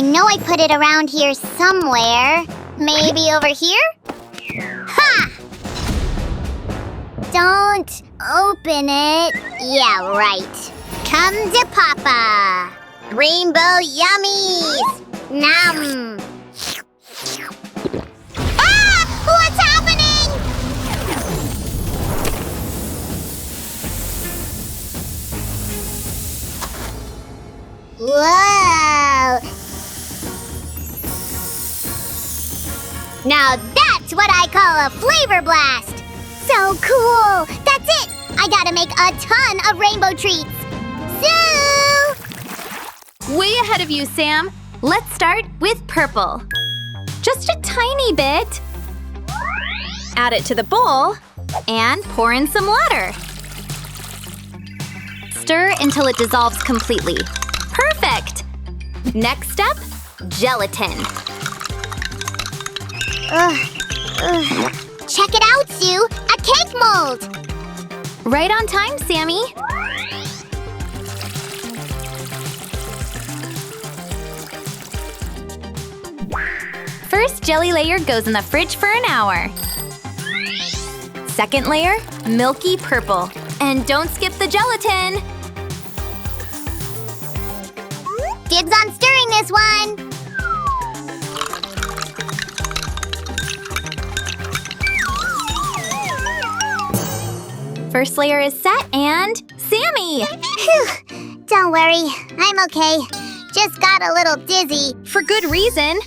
know I put it around here somewhere. Maybe over here? Ha! Don't open it. Yeah, right. Come to Papa. Rainbow yummies. Nom. Ah! What's happening? Whoa! Now that's what I call a flavor blast! So cool! That's it! I gotta make a ton of rainbow treats! So... Way ahead of you, Sam. Let's start with purple. Just a tiny bit. Add it to the bowl and pour in some water. Stir until it dissolves completely. Perfect! Next step, gelatin. Check it out, Sue! A cake mold! Right on time, Sammy. First jelly layer goes in the fridge for an hour. Second layer, milky purple. And don't skip the gelatin! Dibs on stirring this one! First layer is set and Sammy! Phew! Don't worry, I'm okay. Just got a little dizzy. For good reason.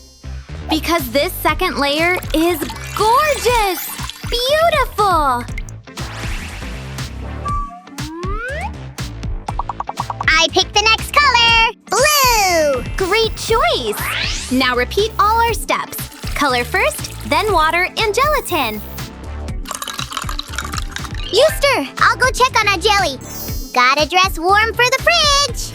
Because this second layer is gorgeous! Beautiful! I picked the next color! Blue! Great choice! Now repeat all our steps. Color first, then water and gelatin. You stir! I'll go check on our jelly. Gotta dress warm for the fridge!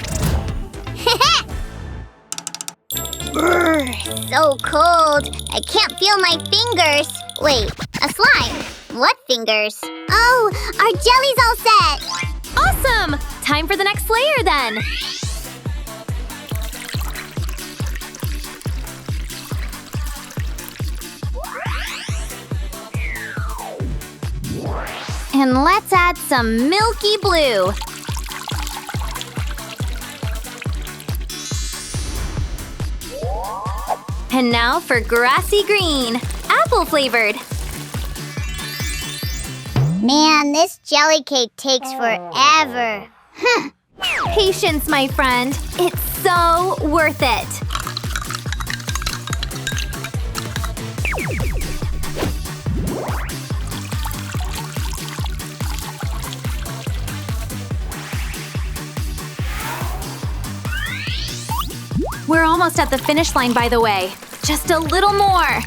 Brr, so cold. I can't feel my fingers. Wait, a slime. What fingers? Oh, our jelly's all set. Awesome! Time for the next layer then. And let's add some milky blue. And now for grassy green, apple flavored. Man, this jelly cake takes forever. Patience, my friend. It's so worth it. We're almost at the finish line, by the way. Just a little more.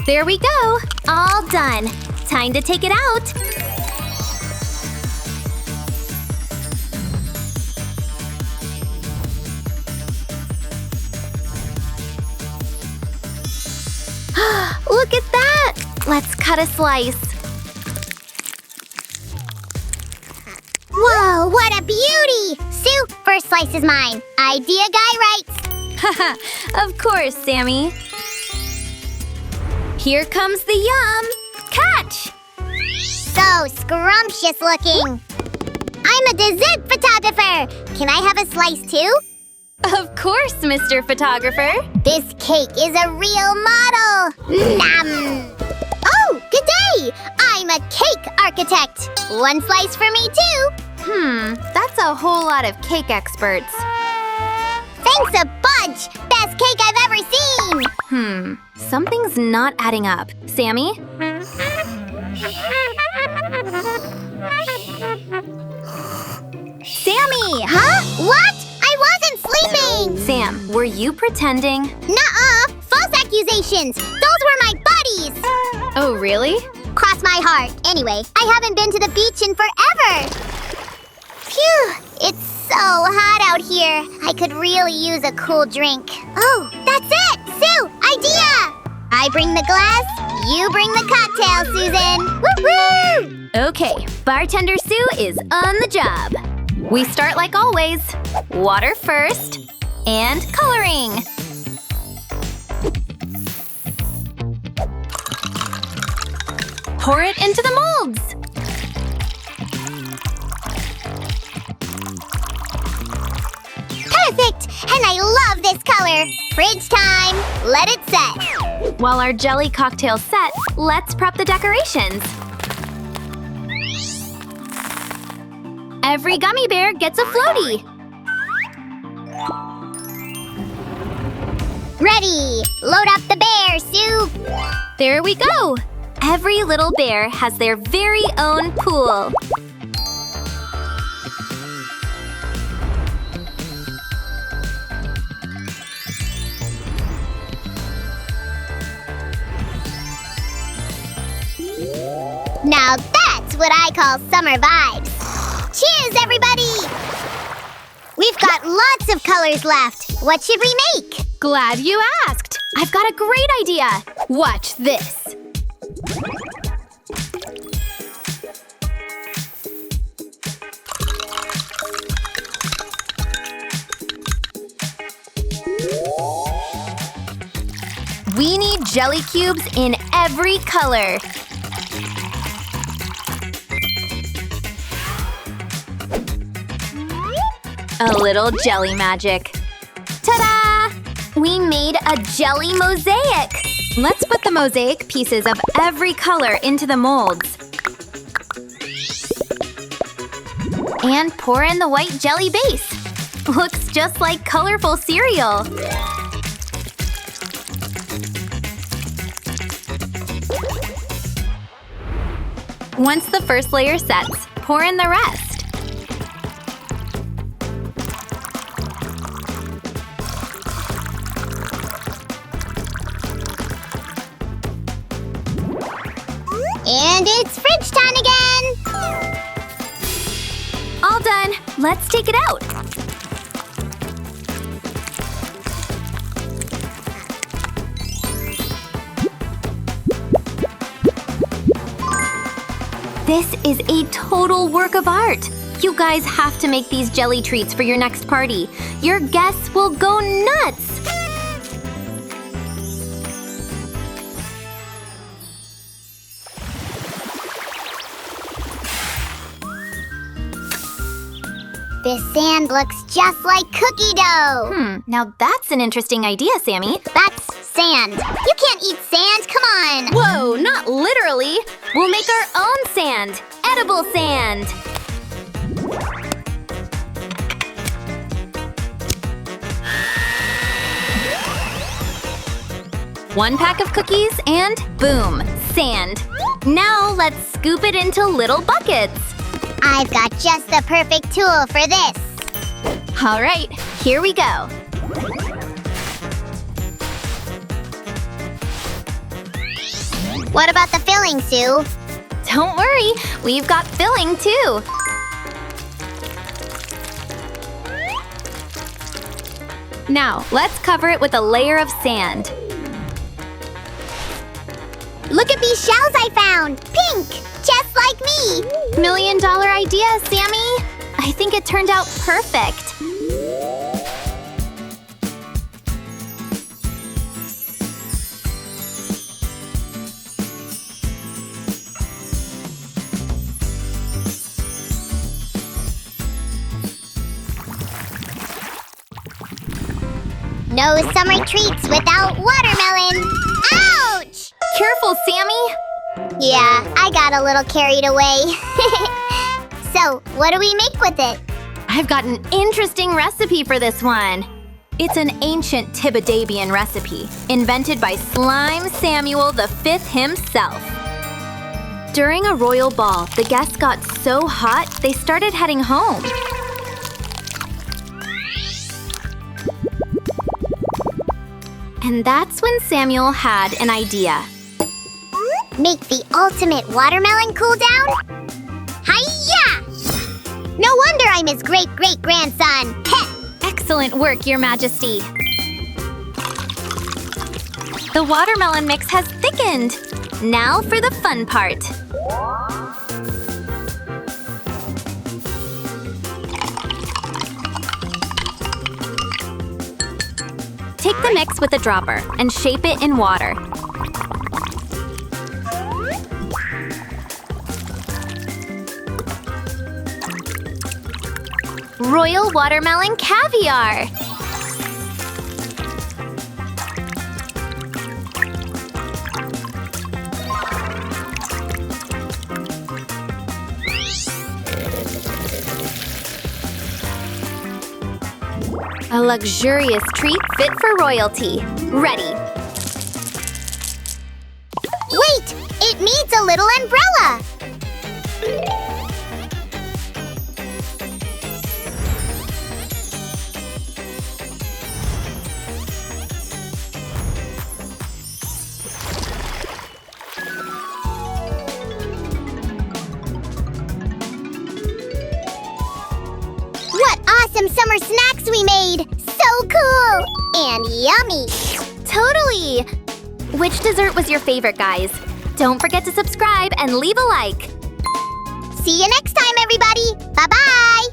There we go. All done. Time to take it out. Look at that! Let's cut a slice. Whoa, what a beauty! Sue, first slice is mine. Idea guy writes. Haha, of course, Sammy. Here comes the yum! Catch! So scrumptious looking. I'm a dessert photographer. Can I have a slice too? Of course, Mr. Photographer. This cake is a real model. Nom! Oh, good day! I'm a cake architect. One slice for me too. That's a whole lot of cake experts. Thanks a bunch! Best cake I've ever seen! Something's not adding up. Sammy? Sammy! Huh? What? I wasn't sleeping! Sam, were you pretending? Nuh-uh! False accusations! Those were my buddies! Oh, really? Cross my heart. Anyway, I haven't been to the beach in forever! Phew! It's so hot out here. I could really use a cool drink. Oh, that's it! Sue, idea! I bring the glass, you bring the cocktail, Susan! Woo-hoo! Okay, Bartender Sue is on the job. We start like always. Water first, and coloring. Pour it into the molds. Perfect! And I love this color! Fridge time! Let it set! While our jelly cocktail's set, let's prep the decorations. Every gummy bear gets a floaty. Ready! Load up the bear, Sue! There we go! Every little bear has their very own pool. Now that's what I call summer vibes! Cheers, everybody! We've got lots of colors left. What should we make? Glad you asked! I've got a great idea! Watch this! We need jelly cubes in every color. A little jelly magic. Ta-da! We made a jelly mosaic! Let's put the mosaic pieces of every color into the molds. And pour in the white jelly base. Looks just like colorful cereal. Once the first layer sets, pour in the rest. And it's fridge time again! All done. Let's take it out. This is a total work of art. You guys have to make these jelly treats for your next party. Your guests will go nuts. This sand looks just like cookie dough! Now that's an interesting idea, Sammy. That's sand. You can't eat sand, come on! Whoa, not literally. We'll make our own sand. Edible sand. One pack of cookies and boom, sand. Now let's scoop it into little buckets. I've got just the perfect tool for this. All right, here we go. What about the filling, Sue? Don't worry, we've got filling too. Now, let's cover it with a layer of sand. Look at these shells I found! Pink! Just like me! $1 million idea, Sammy! I think it turned out perfect. No summer treats without watermelon! Ouch! Careful, Sammy! Yeah, I got a little carried away. So, what do we make with it? I've got an interesting recipe for this one. It's an ancient Tibetabian recipe, invented by Slime Samuel V himself. During a royal ball, the guests got so hot, they started heading home. And that's when Samuel had an idea. Make the ultimate watermelon cool down? Hiya! No wonder I'm his great-great-grandson! Heh! Excellent work, Your Majesty. The watermelon mix has thickened. Now for the fun part. the mix with a dropper and shape it in water. Royal watermelon caviar! A luxurious treat fit for royalty. Ready. Wait! It needs a little umbrella! What awesome summer snacks we made! So cool! And yummy! Totally! Which dessert was your favorite, guys? Don't forget to subscribe and leave a like. See you next time, everybody! Bye-bye!